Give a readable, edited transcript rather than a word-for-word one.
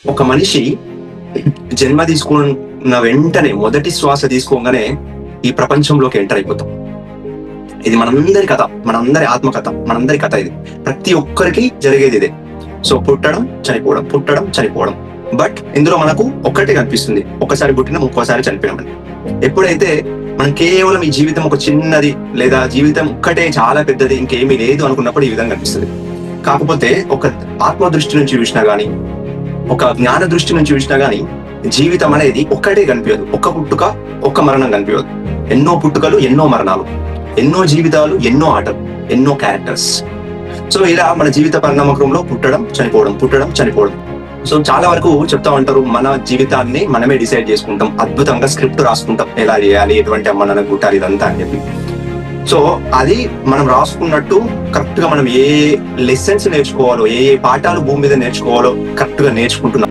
ఒక మనిషి జన్మ తీసుకున్న వెంటనే మొదటి శ్వాస తీసుకోగానే ఈ ప్రపంచంలోకి ఎంటర్ అయిపోతాం. ఇది మనందరి కథ, మనందరి ఆత్మకథ, మనందరి కథ. ఇది ప్రతి ఒక్కరికి జరిగేది ఇదే. సో పుట్టడం చనిపోవడం, పుట్టడం చనిపోవడం. బట్ ఇందులో మనకు ఒక్కటే కనిపిస్తుంది, ఒక్కసారి పుట్టిన ఇంకోసారి చనిపోయామని. ఎప్పుడైతే మనం కేవలం ఈ జీవితం ఒక చిన్నది, లేదా జీవితం ఒక్కటే చాలా పెద్దది, ఇంకేమీ లేదు అనుకున్నప్పుడు ఈ విధంగా కనిపిస్తుంది. కాకపోతే ఒక ఆత్మ దృష్టి నుంచి చూసినా గానీ, ఒక జ్ఞాన దృష్టి నుంచి చూసినా గానీ జీవితం అనేది ఒక్కటే కనిపించదు. ఒక్క పుట్టుక, ఒక్క మరణం కనిపించదు. ఎన్నో పుట్టుకలు, ఎన్నో మరణాలు, ఎన్నో జీవితాలు, ఎన్నో ఆటలు, ఎన్నో క్యారెక్టర్స్. సో ఇలా మన జీవిత పరిణామక్రమంలో పుట్టడం చనిపోవడం, పుట్టడం చనిపోవడం. సో చాలా వరకు చెప్తా ఉంటారు, మన జీవితాన్ని మనమే డిసైడ్ చేసుకుంటాం, అద్భుతంగా స్క్రిప్ట్ రాసుకుంటాం, ఎలా చేయాలి, ఎటువంటి అమ్మ నాన్న గుట్టాలి, ఇదంతా అని చెప్పి. సో అది మనం రాసుకున్నట్టు కరెక్ట్ గా మనం ఏ లెసన్స్ నేర్చుకోవాలో, ఏ పాఠాలు భూమి మీద నేర్చుకోవాలో కరెక్ట్ గా నేర్చుకుంటున్నాం.